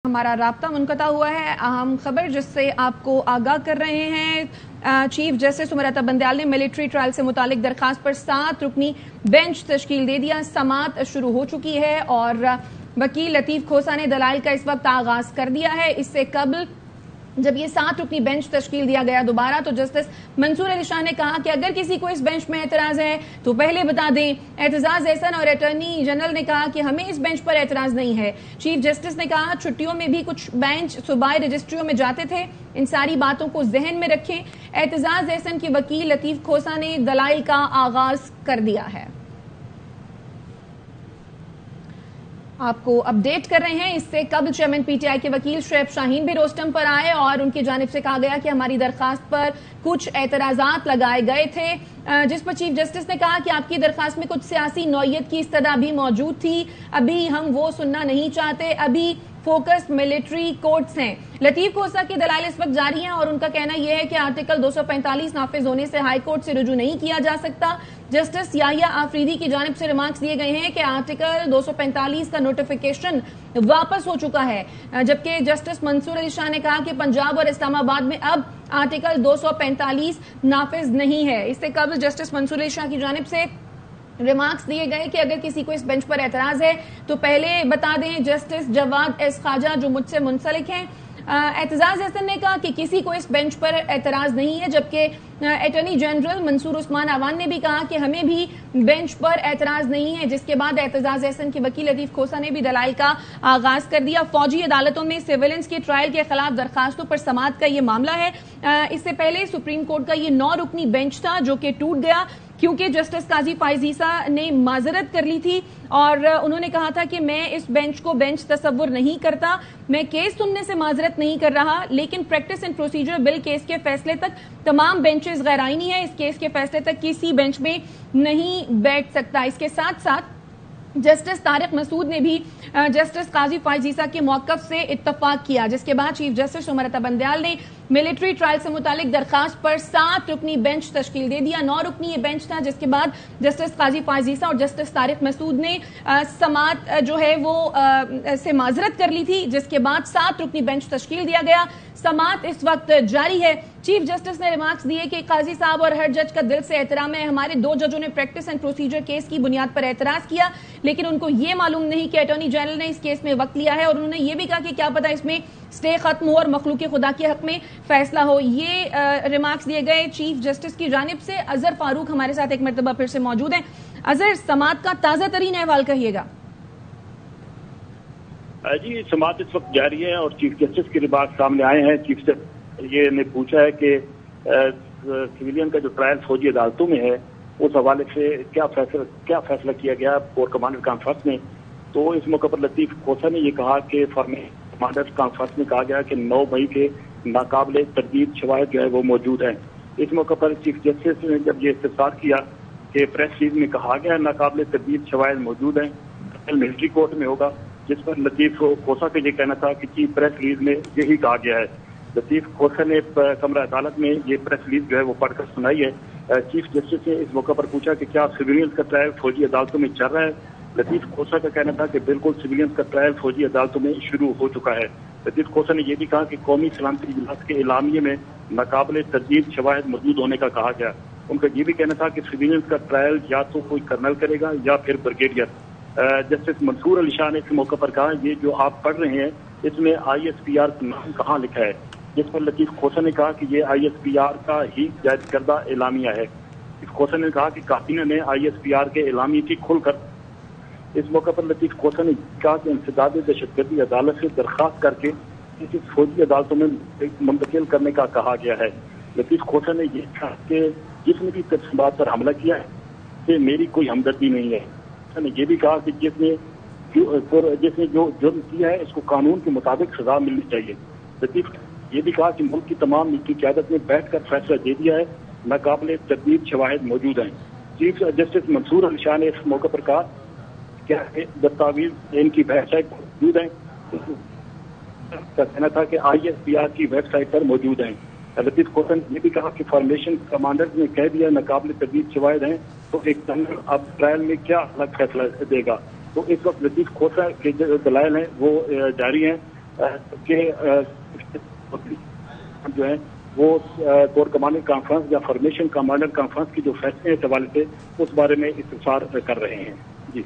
हमारा राब्ता मुनक़ता हुआ है। अहम खबर जिससे आपको आगाह कर रहे हैं, चीफ जस्टिस उमर बंदयाल ने मिलिट्री ट्रायल से मुतालिक दरखास्त पर 7 रुकनी बेंच तश्कील दे दिया। समाअत शुरू हो चुकी है और वकील लतीफ खोसा ने दलाइल का इस वक्त आगाज कर दिया है। इससे कबल जब ये 7 रुकनी बेंच तश्कील दिया गया दोबारा, तो जस्टिस मंसूर अली शाह ने कहा कि अगर किसी को इस बेंच में एतराज है तो पहले बता दें। एतजाज एहसन और अटॉर्नी जनरल ने कहा कि हमें इस बेंच पर एतराज नहीं है। चीफ जस्टिस ने कहा छुट्टियों में भी कुछ बेंच सूबाई रजिस्ट्रियों में जाते थे, इन सारी बातों को जहन में रखें। एतजाज एहसन के वकील लतीफ खोसा ने दलाइल का आगाज कर दिया है। आपको अपडेट कर रहे हैं। इससे कबल चेयरमैन पीटीआई के वकील शुएब शाहीन भी रोस्टम पर आए और उनकी जानिब से कहा गया कि हमारी दरखास्त पर कुछ एतराजात लगाए गए थे, जिस पर चीफ जस्टिस ने कहा कि आपकी दरखास्त में कुछ सियासी नौयत की इस्तदा भी मौजूद थी, अभी हम वो सुनना नहीं चाहते, अभी फोकस मिलिट्री कोर्ट्स हैं। लतीफ खोसा की दलाइल इस वक्त जारी हैं और उनका कहना यह है कि आर्टिकल 245 नाफिज होने से हाई कोर्ट से रुजू नहीं किया जा सकता। जस्टिस याहिया आफरीदी की जानिब से रिमार्क्स दिए गए हैं कि आर्टिकल 245 का नोटिफिकेशन वापस हो चुका है, जबकि जस्टिस मंसूर अली शाह ने कहा कि पंजाब और इस्लामाबाद में अब आर्टिकल 245 नाफिज नहीं है। इससे कबल जस्टिस मंसूर अली शाह की जानिब से रिमार्क्स दिए गए कि अगर किसी को इस बेंच पर एतराज है तो पहले बता दें। जस्टिस जवाद एस खाजा जो मुझसे मुंसलिक हैं, एतजाज एहसन ने कहा कि किसी को इस बेंच पर एतराज नहीं है, जबकि अटॉर्नी जनरल मंसूर उस्मान अवान ने भी कहा कि हमें भी बेंच पर एतराज नहीं है। जिसके बाद एतजाज एहसन के वकील लतीफ खोसा ने भी दलाइल का आगाज कर दिया। फौजी अदालतों में सिविलियंस के ट्रायल के खिलाफ दरखास्तों पर समाअत का ये मामला है। इससे पहले सुप्रीम कोर्ट का ये 9 रुकनी बेंच था जो कि टूट गया क्योंकि जस्टिस काजी फाइज ईसा ने माजरत कर ली थी और उन्होंने कहा था कि मैं इस बेंच को बेंच तस्वुर नहीं करता, मैं केस सुनने से माजरत नहीं कर रहा, लेकिन practice and procedure bill case के फैसले तक तमाम बेंचेस गैर आईनी है, इस केस के फैसले तक किसी बेंच में नहीं बैठ सकता। इसके साथ साथ जस्टिस तारिक मसूद ने भी जस्टिस काजी फाइज ईसा के मौकफ से इत्तफाक किया, जिसके बाद चीफ जस्टिस उमर बंदयाल ने मिलिट्री ट्रायल से मुतालिक दरखास्त पर 7 रुकनी बेंच तश्कील दे दिया। 9 रुकनी ये बेंच था, जिसके बाद जस्टिस काजी फाइज ईसा और जस्टिस तारिक मसूद ने समाअत जो है वो से माजरत कर ली थी, जिसके बाद 7 रुकनी बेंच तश्कील दिया गया। समाअत इस वक्त जारी है। चीफ जस्टिस ने रिमार्क्स दिए कि काजी साहब और हर जज का दिल से एहतराम है, हमारे 2 जजों ने प्रैक्टिस एंड प्रोसीजर केस की बुनियाद पर एतराज किया, लेकिन उनको ये मालूम नहीं कि अटॉर्नी जनरल ने इस केस में वक्त लिया है और उन्होंने ये भी कहा कि क्या पता इसमें स्टे खत्म हो और मखलूक खुदा के हक में फैसला हो। ये रिमार्क्स दिए गए चीफ जस्टिस की जानिब से। अजहर फारूक हमारे साथ एक मरतबा फिर से मौजूद हैं। अजहर, समाअत का ताजा तरीन अहवाल कहिएगा। जी, समाअत इस वक्त जारी है और चीफ जस्टिस के रिमार्क्स सामने आए हैं। चीफ जस्टिस ये ने पूछा है कि सिविलियन का जो ट्रायल फौजी अदालतों में है उस हवाले से क्या फैसला किया गया कोर कमांडर कॉन्फ्रेंस में। तो इस मौके पर लतीफ खोसा ने यह कहा कि कमांडर कॉन्फ्रेंस में कहा गया कि 9 मई के नाकाबिले तरदीद शवाहिद जो है वो मौजूद हैं। इस मौके पर चीफ जस्टिस ने जब ये इस्तफसार किया कि प्रेस रिलीज में कहा गया नाकाबिले तरदीद शवाहिद मौजूद हैं, मिलिट्री कोर्ट में होगा, जिस पर लतीफ खोसा का ये कहना था कि चीफ प्रेस रिलीज में यही कहा गया है। लतीफ खोसा ने कमरा अदालत में ये प्रेस रिलीज जो है वो पढ़कर सुनाई है। चीफ जस्टिस ने इस मौके पर पूछा कि क्या सिविलियंस का ट्रायल फौजी अदालतों में चल रहा है। लतीफ खोसा का कहना था कि बिल्कुल सिविलियंस का ट्रायल फौजी अदालतों में शुरू हो चुका है। लतीफ खोसा ने यह भी कहा कि कौमी सलामती इजलास के एलामिये में नाकाबिले तरदीद शवाहिद मौजूद होने का कहा गया। उनका ये भी कहना था कि सिविलियंस का ट्रायल या तो कोई कर्नल करेगा या फिर ब्रिगेडियर। जस्टिस मंसूर अली शाह ने इस मौके पर कहा ये जो आप पढ़ रहे हैं इसमें ISPR का नाम कहाँ लिखा है, जिस पर लतीफ खोसा ने कहा कि ये ISPR का ही जायज करदा एलामिया है। लतीफ खोसा ने कहा कि काबीना ने ISPR के एलामिया की खुलकर। इस मौके पर लतीफ खोसा ने कहा कि इंसदाद दहशतगर्दी अदालत से दरखास्त करके इसे फौजी अदालतों में मुंतकिल करने का कहा गया है। लतीफ खोसा ने यह कहा कि जिसने भी तफसीलात पर हमला किया है कि मेरी कोई हमदर्दी नहीं है। ने यह भी कहा कि जिसने जो जुर्म किया है इसको कानून के मुताबिक सजा मिलनी चाहिए। लतीफ ये भी कहा कि मुल्क की तमाम नीति क़यादत ने बैठकर फैसला दे दिया है, नाकाबिले तरदीद शवाहिद मौजूद हैं। चीफ जस्टिस मंसूर अली शाह ने इस मौके पर कहा क्या दस्तावेज इनकी वेबसाइट पर मौजूद हैं। का कहना था कि ISPR की वेबसाइट पर मौजूद हैं। लतीफ खोसा ने यह भी कहा कि फॉर्मेशन कमांडर ने कह दिया नाकाबिले तरदीद शवाहिद हैं, तो एक कर्नल अब ट्रायल में क्या अलग फैसला देगा। तो इस वक्त लतीफ खोसा के जो दलाइल हैं वो जारी हैं। کہ جو ہے وہ کور کمانڈر کانفرنس یا فارمیشن کمانڈر کانفرنس کی جو فیصلے ہیں اس حوالے سے اس بارے میں استفسار کر رہے ہیں. جی